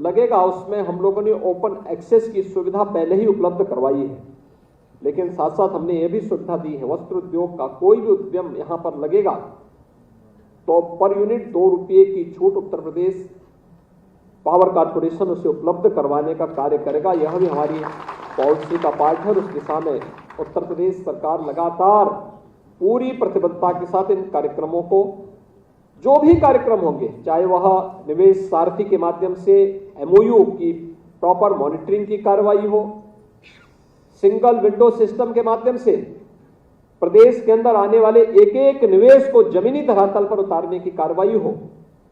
लगेगा उसमें हम लोगों ने ओपन एक्सेस की सुविधा पहले ही उपलब्ध करवाई है, लेकिन साथ साथ हमने ये भी सुविधा दी है, वस्त्र उद्योग का कोई भी उद्यम यहां पर लगेगा तो पर यूनिट 2 रुपये की छूट उत्तर प्रदेश पावर कॉर्पोरेशन उसे उपलब्ध करवाने का कार्य करेगा। यह भी हमारी पॉलिसी का पार्ट है और उस दिशा में उत्तर प्रदेश सरकार लगातार पूरी प्रतिबद्धता के साथ इन कार्यक्रमों को, जो भी कार्यक्रम होंगे, चाहे वह निवेश सारथी के माध्यम से एमओयू की प्रॉपर मॉनिटरिंग की कार्रवाई हो, सिंगल विंडो सिस्टम के माध्यम से प्रदेश के अंदर आने वाले एक एक निवेश को जमीनी धरातल पर उतारने की कार्रवाई हो,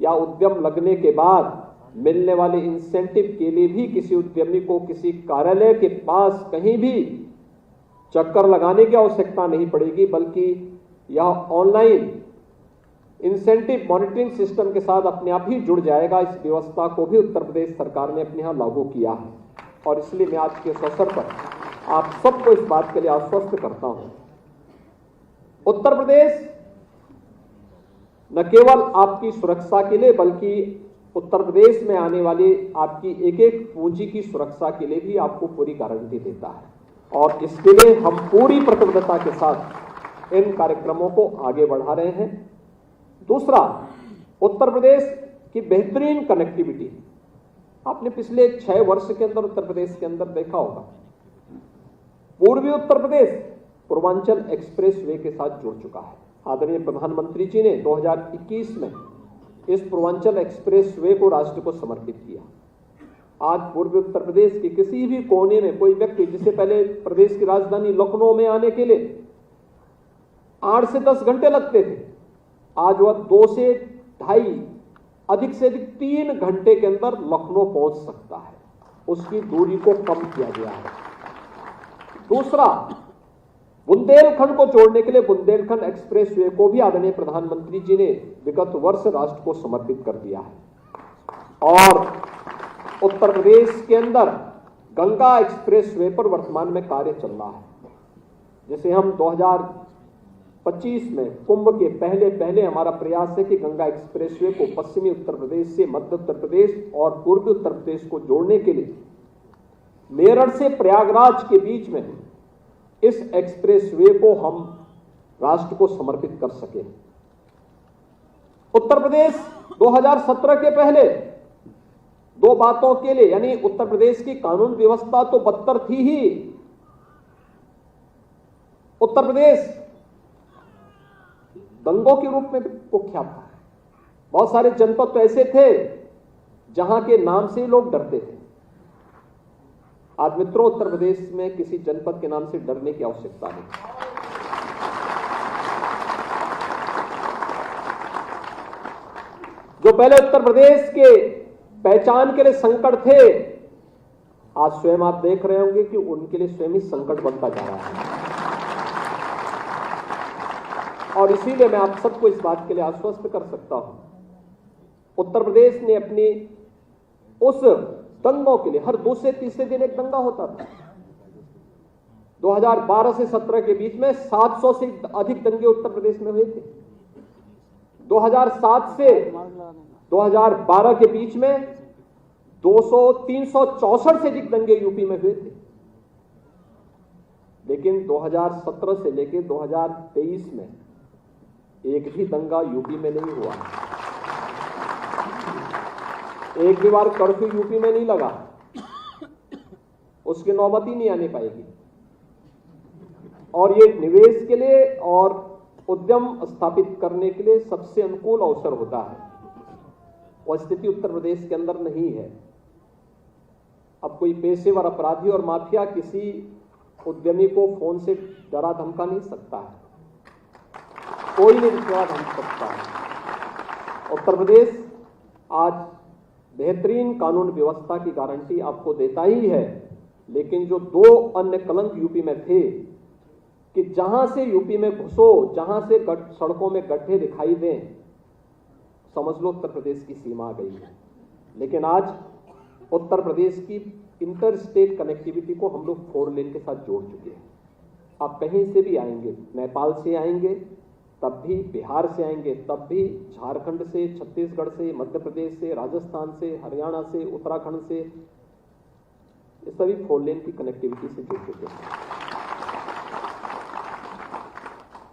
या उद्यम लगने के बाद मिलने वाले इंसेंटिव के लिए भी किसी उद्यमी को किसी कार्यालय के पास कहीं भी चक्कर लगाने की आवश्यकता नहीं पड़ेगी, बल्कि यह ऑनलाइन इंसेंटिव मॉनिटरिंग सिस्टम के साथ अपने आप ही जुड़ जाएगा। इस व्यवस्था को भी उत्तर प्रदेश सरकार ने अपने यहां लागू किया है और इसलिए मैं आज के इस अवसर पर आप सबको इस बात के लिए आश्वस्त करता हूं, उत्तर प्रदेश न केवल आपकी सुरक्षा के लिए बल्कि उत्तर प्रदेश में आने वाली आपकी एक एक पूंजी की सुरक्षा के लिए भी आपको पूरी गारंटी देता है और इसके लिए हम पूरी प्रतिबद्धता के साथ इन कार्यक्रमों को आगे बढ़ा रहे हैं। दूसरा, उत्तर प्रदेश की बेहतरीन कनेक्टिविटी आपने पिछले 6 वर्ष के अंदर उत्तर प्रदेश के अंदर देखा होगा। पूर्वी उत्तर प्रदेश पूर्वांचल एक्सप्रेस वे के साथ जुड़ चुका है। आदरणीय प्रधानमंत्री जी ने 2021 में इस पूर्वांचल एक्सप्रेस वे को राष्ट्र को समर्पित किया। आज पूर्वी उत्तर प्रदेश के किसी भी कोने में कोई व्यक्ति, जिसे पहले प्रदेश की राजधानी लखनऊ में आने के लिए 8 से 10 घंटे लगते थे, आज वह 2 से 2.5 अधिक से अधिक 3 घंटे के अंदर लखनऊ पहुंच सकता है। उसकी दूरी को कम किया गया है। दूसरा, बुंदेलखंड को जोड़ने के लिए बुंदेलखंड एक्सप्रेस वे को भी आदरणीय प्रधानमंत्री जी ने विगत वर्ष राष्ट्र को समर्पित कर दिया है और उत्तर प्रदेश के अंदर गंगा एक्सप्रेस वे पर वर्तमान में कार्य चल रहा है, जिसे हम 2025 में कुंभ के पहले हमारा प्रयास है कि गंगा एक्सप्रेस वे को पश्चिमी उत्तर प्रदेश से मध्य उत्तर प्रदेश और पूर्वी उत्तर प्रदेश को जोड़ने के लिए मेरठ से प्रयागराज के बीच में इस एक्सप्रेस वे को हम राष्ट्र को समर्पित कर सके। उत्तर प्रदेश 2017 के पहले 2 बातों के लिए, यानी उत्तर प्रदेश की कानून व्यवस्था तो बदतर थी ही, उत्तर प्रदेश दंगों के रूप में कुख्यात था। बहुत सारे जनपद तो ऐसे थे जहां के नाम से लोग डरते थे। आज मित्रों, उत्तर प्रदेश में किसी जनपद के नाम से डरने की आवश्यकता नहीं। जो पहले उत्तर प्रदेश के पहचान के लिए संकट थे, आज स्वयं आप देख रहे होंगे कि उनके लिए स्वयं ही संकट बनता जा रहा है। और इसीलिए मैं आप सबको इस बात के लिए आश्वस्त कर सकता हूं, उत्तर प्रदेश ने अपनी उस दंगों के लिए, हर दूसरे तीसरे दिन एक दंगा होता था। 2012 से 17 के बीच में 700 से अधिक दंगे उत्तर प्रदेश में हुए थे। 2007 से 2012 के बीच में 364 से अधिक दंगे यूपी में हुए थे। लेकिन 2017 से लेकर 2023 में एक भी दंगा यूपी में नहीं हुआ। एक भी बार कर्फ्यू यूपी में नहीं लगा, उसकी नौबत ही नहीं आने पाएगी। और ये निवेश के लिए और उद्यम स्थापित करने के लिए सबसे अनुकूल अवसर होता है, और स्थिति उत्तर प्रदेश के अंदर नहीं है। अब कोई पेशेवर अपराधी और माफिया किसी उद्यमी को फोन से डरा धमका नहीं सकता है, कोई नहीं डरा धमक सकता है। उत्तर प्रदेश आज बेहतरीन कानून व्यवस्था की गारंटी आपको देता ही है, लेकिन जो 2 अन्य कलंक यूपी में थे कि जहां से यूपी में घुसो, जहां से सड़कों में गड्ढे दिखाई दें, समझ लो उत्तर प्रदेश की सीमा आ गई है। लेकिन आज उत्तर प्रदेश की इंटर स्टेट कनेक्टिविटी को हम लोग 4 लेन के साथ जोड़ चुके हैं। आप कहीं से भी आएंगे, नेपाल से आएंगे, तब भी बिहार से आएंगे, तब भी झारखंड से, छत्तीसगढ़ से, मध्य प्रदेश से, राजस्थान से, हरियाणा से, उत्तराखंड से, ये सभी 4 लेन की कनेक्टिविटी से जुड़ चुके हैं।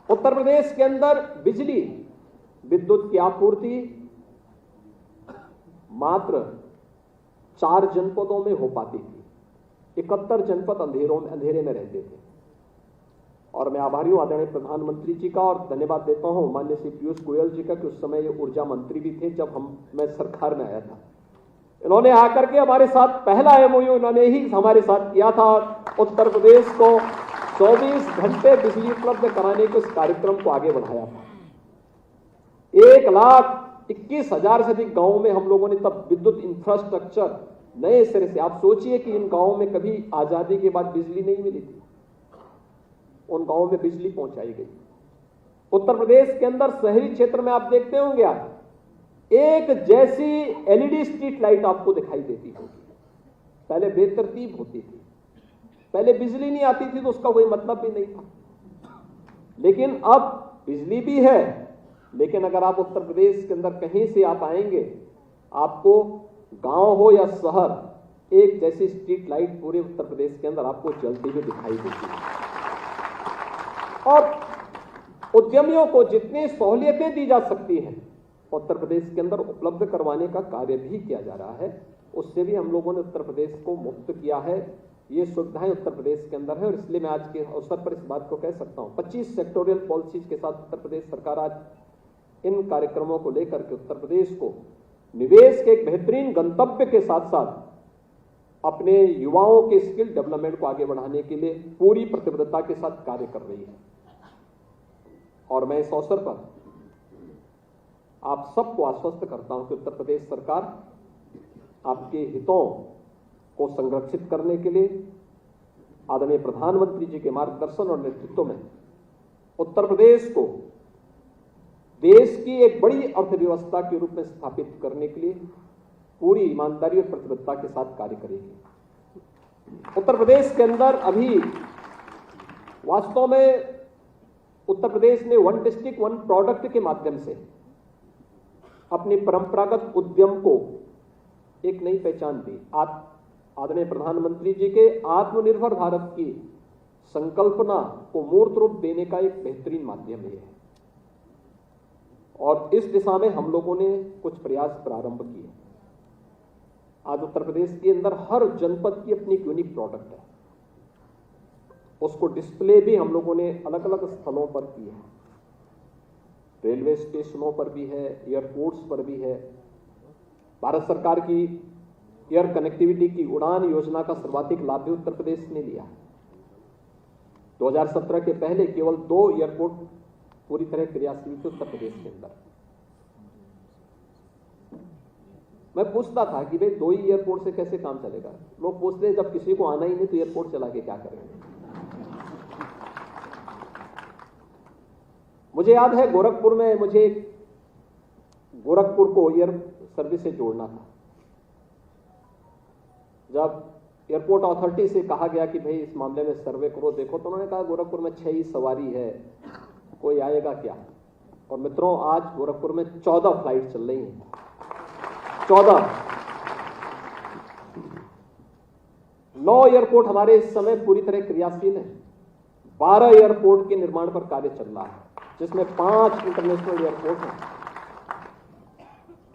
उत्तर प्रदेश के अंदर बिजली, विद्युत की आपूर्ति मात्र 4 जनपदों में हो पाती थी। 71 जनपद अंधेरे में रहते थे। और मैं आभारी हूं आदरणीय प्रधानमंत्री जी का और धन्यवाद देता हूं माननीय श्री पीयूष गोयल जी का कि उस समय ये ऊर्जा मंत्री भी थे जब मैं सरकार में आया था। इन्होंने आकर के हमारे साथ पहला एमओयू इन्होंने ही हमारे साथ किया था। उत्तर प्रदेश को 24 घंटे बिजली उपलब्ध कराने के उस कार्यक्रम को आगे बढ़ाया था। 1,21,000 से अधिक गांवों में हम लोगों ने तब विद्युत इंफ्रास्ट्रक्चर नए सिरे से, आप सोचिए कि इन गांवों में कभी आजादी के बाद बिजली नहीं मिली थी, उन गांवों में बिजली पहुंचाई गई। उत्तर प्रदेश के अंदर शहरी क्षेत्र में आप देखते होंगे, आप एक जैसी एलईडी स्ट्रीट लाइट आपको दिखाई देती होगी। पहले बेतरतीब होती थी, पहले बिजली नहीं आती थी तो उसका कोई मतलब भी नहीं था। लेकिन अब बिजली भी है, लेकिन अगर आप उत्तर प्रदेश के अंदर कहीं से आप आएंगे, आपको गांव हो या शहर, एक जैसी स्ट्रीट लाइट पूरे उत्तर प्रदेश के अंदर आपको जलती हुई दिखाई देती है। और उद्यमियों को जितनी सहूलियतें दी जा सकती हैं उत्तर प्रदेश के अंदर उपलब्ध करवाने का कार्य भी किया जा रहा है। उससे भी हम लोगों ने उत्तर प्रदेश को मुक्त किया है। ये सुविधाएं उत्तर प्रदेश के अंदर है और इसलिए मैं आज के अवसर पर इस बात को कह सकता हूं, 25 सेक्टोरियल पॉलिसीज के साथ उत्तर प्रदेश सरकार आज इन कार्यक्रमों को लेकर के उत्तर प्रदेश को निवेश के एक बेहतरीन गंतव्य के साथ साथ अपने युवाओं के स्किल डेवलपमेंट को आगे बढ़ाने के लिए पूरी प्रतिबद्धता के साथ कार्य कर रही है। और मैं इस अवसर पर आप सबको आश्वस्त करता हूं कि उत्तर प्रदेश सरकार आपके हितों को संरक्षित करने के लिए आदरणीय प्रधानमंत्री जी के मार्गदर्शन और नेतृत्व में उत्तर प्रदेश को देश की एक बड़ी अर्थव्यवस्था के रूप में स्थापित करने के लिए पूरी ईमानदारी और प्रतिबद्धता के साथ कार्य करेगी। उत्तर प्रदेश के अंदर अभी वास्तव में उत्तर प्रदेश ने 1 डिस्ट्रिक्ट 1 प्रोडक्ट के माध्यम से अपने परंपरागत उद्यम को एक नई पहचान दी। आदरणीय प्रधानमंत्री जी के आत्मनिर्भर भारत की संकल्पना को मूर्त रूप देने का एक बेहतरीन माध्यम है और इस दिशा में हम लोगों ने कुछ प्रयास प्रारंभ किए। आज उत्तर प्रदेश के अंदर हर जनपद की अपनी यूनिक प्रोडक्ट है, उसको डिस्प्ले भी हम लोगों ने अलग अलग स्थलों पर की है। रेलवे स्टेशनों पर भी है, एयरपोर्ट्स पर भी है। भारत सरकार की एयर कनेक्टिविटी की उड़ान योजना का सर्वाधिक लाभ भी उत्तर प्रदेश ने लिया। 2017 के पहले केवल 2 एयरपोर्ट पूरी तरह क्रियाशील थे उत्तर प्रदेश के अंदर। मैं पूछता था कि भाई 2 ही एयरपोर्ट से कैसे काम चलेगा। लोग पूछते हैं जब किसी को आना ही नहीं तो एयरपोर्ट चला के क्या करेंगे। मुझे याद है गोरखपुर में मुझे गोरखपुर को एयर सर्विस से जोड़ना था। जब एयरपोर्ट अथॉरिटी से कहा गया कि भाई इस मामले में सर्वे करो, देखो, तो उन्होंने कहा गोरखपुर में 6 ही सवारी है, कोई आएगा क्या। और मित्रों, आज गोरखपुर में 14 फ्लाइट चल रही हैं। 14। 9 एयरपोर्ट हमारे इस समय पूरी तरह क्रियाशील है। 12 एयरपोर्ट के निर्माण पर कार्य चल रहा है, जिसमें 5 इंटरनेशनल एयरपोर्ट हैं।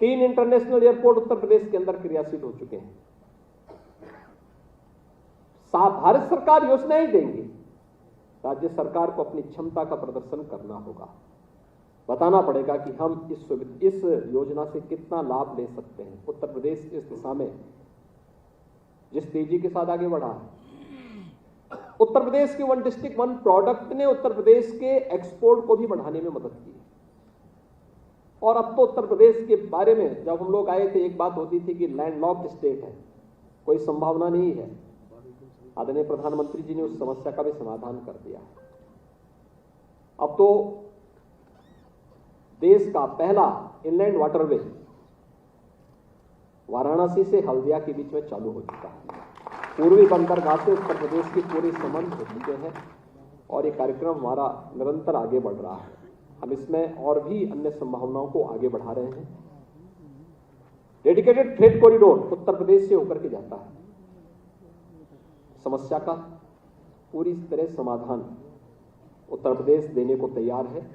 3 इंटरनेशनल एयरपोर्ट उत्तर प्रदेश के अंदर क्रियाशील हो चुके हैं। भारत सरकार योजना ही देंगी, राज्य सरकार को अपनी क्षमता का प्रदर्शन करना होगा, बताना पड़ेगा कि हम इस योजना से कितना लाभ ले सकते हैं। उत्तर प्रदेश इस दिशा में जिस तेजी के साथ आगे बढ़ा है, उत्तर प्रदेश के 1 डिस्ट्रिक्ट 1 प्रोडक्ट ने उत्तर प्रदेश के एक्सपोर्ट को भी बढ़ाने में मदद की। और अब तो उत्तर प्रदेश के बारे में जब हम लोग आए थे, एक बात होती थी कि लैंडलॉक्ड स्टेट है, कोई संभावना नहीं है। आदरणीय प्रधानमंत्री जी ने उस समस्या का भी समाधान कर दिया। अब तो देश का पहला इनलैंड वाटरवे वाराणसी से हल्दिया के बीच में चालू हो चुका है। पूर्वी बंदरगाह से उत्तर प्रदेश के पूरे संबंध हो चुके हैं और ये कार्यक्रम हमारा निरंतर आगे बढ़ रहा है। हम इसमें और भी अन्य संभावनाओं को आगे बढ़ा रहे हैं। Dedicated freight corridor Uttar Pradesh से होकर के जाता है। समस्या का पूरी तरह समाधान उत्तर प्रदेश देने को तैयार है।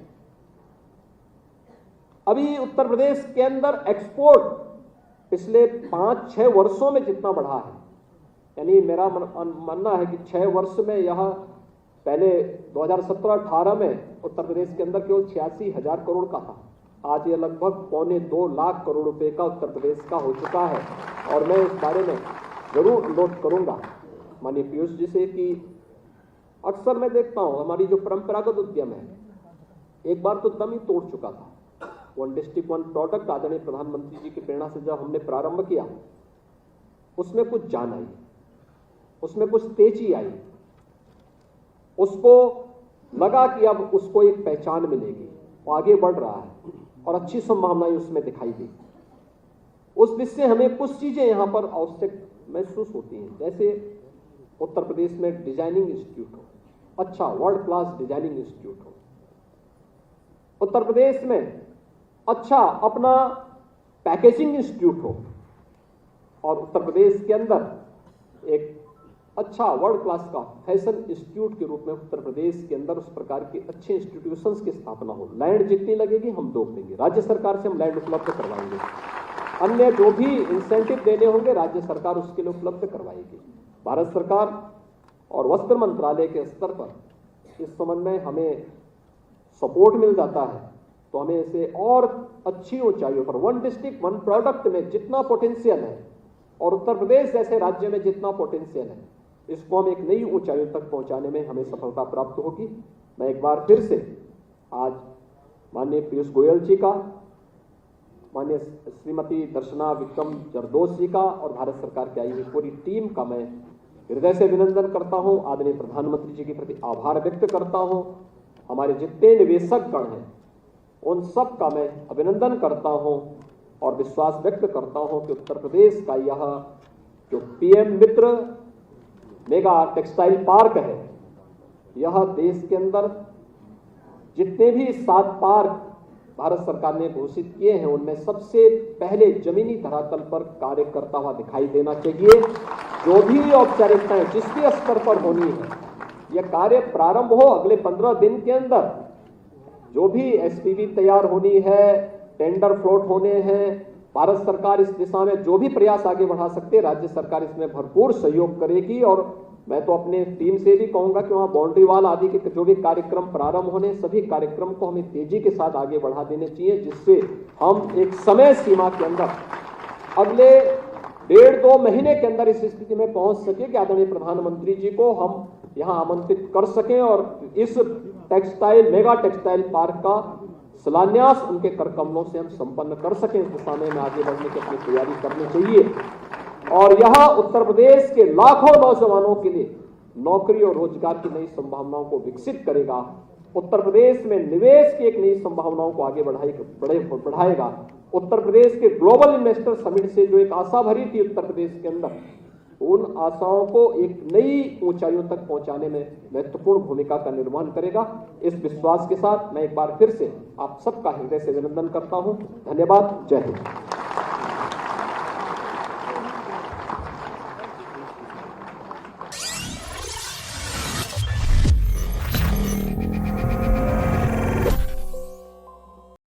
अभी उत्तर प्रदेश के अंदर एक्सपोर्ट पिछले 5-6 वर्षों में जितना बढ़ा है, यानी मेरा मानना है कि 6 वर्ष में यह पहले 2017-18 में उत्तर प्रदेश के अंदर केवल 86,000 करोड़ का था। आज ये लगभग 1.25 लाख करोड़ रुपए का उत्तर प्रदेश का हो चुका है। और मैं इस बारे में जरूर नोट करूंगा माननीय पीयूष जी से कि अक्सर मैं देखता हूं हमारी जो परंपरागत उद्यम है एक बार तो दम ही तोड़ चुका था। वन डिस्ट्रिक्ट वन प्रोडक्ट आदरणीय प्रधानमंत्री जी की प्रेरणा से जब हमने प्रारंभ किया उसमें कुछ जान आई, उसमें कुछ तेजी आई, उसको लगा कि अब उसको एक पहचान मिलेगी, वो आगे बढ़ रहा है और अच्छी संभावनाएं उसमें दिखाई दी। उस दिशा से हमें कुछ चीजें यहां पर आवश्यक महसूस होती हैं, जैसे उत्तर प्रदेश में डिजाइनिंग इंस्टीट्यूट हो, अच्छा वर्ल्ड क्लास डिजाइनिंग इंस्टीट्यूट हो, उत्तर प्रदेश में अच्छा अपना पैकेजिंग इंस्टीट्यूट हो और उत्तर प्रदेश के अंदर एक अच्छा वर्ल्ड क्लास का फैशन इंस्टीट्यूट के रूप में उत्तर प्रदेश के अंदर उस प्रकार के अच्छे इंस्टीट्यूशंस की स्थापना हो। लैंड जितनी लगेगी हम दो देंगे, राज्य सरकार से हम लैंड उपलब्ध करवाएंगे, अन्य जो भी इंसेंटिव देने होंगे राज्य सरकार उसके लिए उपलब्ध करवाएगी। भारत सरकार और वस्त्र मंत्रालय के स्तर पर इस संबंध में हमें सपोर्ट मिल जाता है तो हमें इसे और अच्छी ऊंचाइयों पर वन डिस्ट्रिक्ट वन प्रोडक्ट में जितना पोटेंशियल है और उत्तर प्रदेश जैसे राज्य में जितना पोटेंशियल है इसको हम एक नई ऊंचाइयों तक पहुंचाने में हमें सफलता प्राप्त होगी। मैं एक बार फिर से आज माननीय पीयूष गोयल जी का, माननीय श्रीमती दर्शना विक्रम जरदोश जी का और भारत सरकार की आई हुई पूरी टीम का मैं हृदय से अभिनंदन करता हूं। आदरणीय प्रधानमंत्री जी के प्रति आभार व्यक्त करता हूं। हमारे जितने निवेशक गण हैं उन सब का मैं अभिनंदन करता हूं और विश्वास व्यक्त करता हूं कि उत्तर प्रदेश का यह जो पीएम मित्र मेगा टेक्सटाइल पार्क है, यह देश के अंदर जितने भी 7 पार्क भारत सरकार ने घोषित किए हैं उनमें सबसे पहले जमीनी धरातल पर कार्य करता हुआ दिखाई देना चाहिए। जो भी औपचारिकताएं जिस भी स्तर पर होनी है, यह कार्य प्रारंभ हो अगले 15 दिन के अंदर। जो भी एसपीवी तैयार होनी है, टेंडर फ्लोट होने हैं, भारत सरकार इस दिशा में जो भी प्रयास आगे बढ़ा सकते हैं राज्य सरकार इसमें भरपूर सहयोग करेगी। और मैं तो अपने टीम से भी कहूंगा कि वहां बाउंड्री वाल आदि के जो भी कार्यक्रम प्रारंभ होने सभी कार्यक्रम को हमें तेजी के साथ आगे बढ़ा देने चाहिए, जिससे हम एक समय सीमा के अंदर अगले 1.5-2 महीने के अंदर इस स्थिति में पहुंच सके कि आदरणीय प्रधानमंत्री जी को हम यहां आमंत्रित कर सकें और इस मेगा टेक्सटाइल पार्क का शिलान्यास उनके कर कमलों से हम संपन्न कर सकें। इस दिशा में आगे बढ़ने की अपनी तैयारी करनी चाहिए और यह उत्तर प्रदेश के लाखों नौजवानों के लिए नौकरी और रोजगार की नई संभावनाओं को विकसित करेगा। उत्तर प्रदेश में निवेश की एक नई संभावनाओं को आगे बढ़ाएगा। उत्तर प्रदेश के ग्लोबल इन्वेस्टर समिट से जो एक आशा भरी थी उत्तर प्रदेश के अंदर, उन आशाओं को एक नई ऊंचाइयों तक पहुंचाने में महत्वपूर्ण भूमिका का निर्वहन करेगा। इस विश्वास के साथ मैं एक बार फिर से आप सबका हृदय से अभिनंदन करता हूं। धन्यवाद। जय हिंद।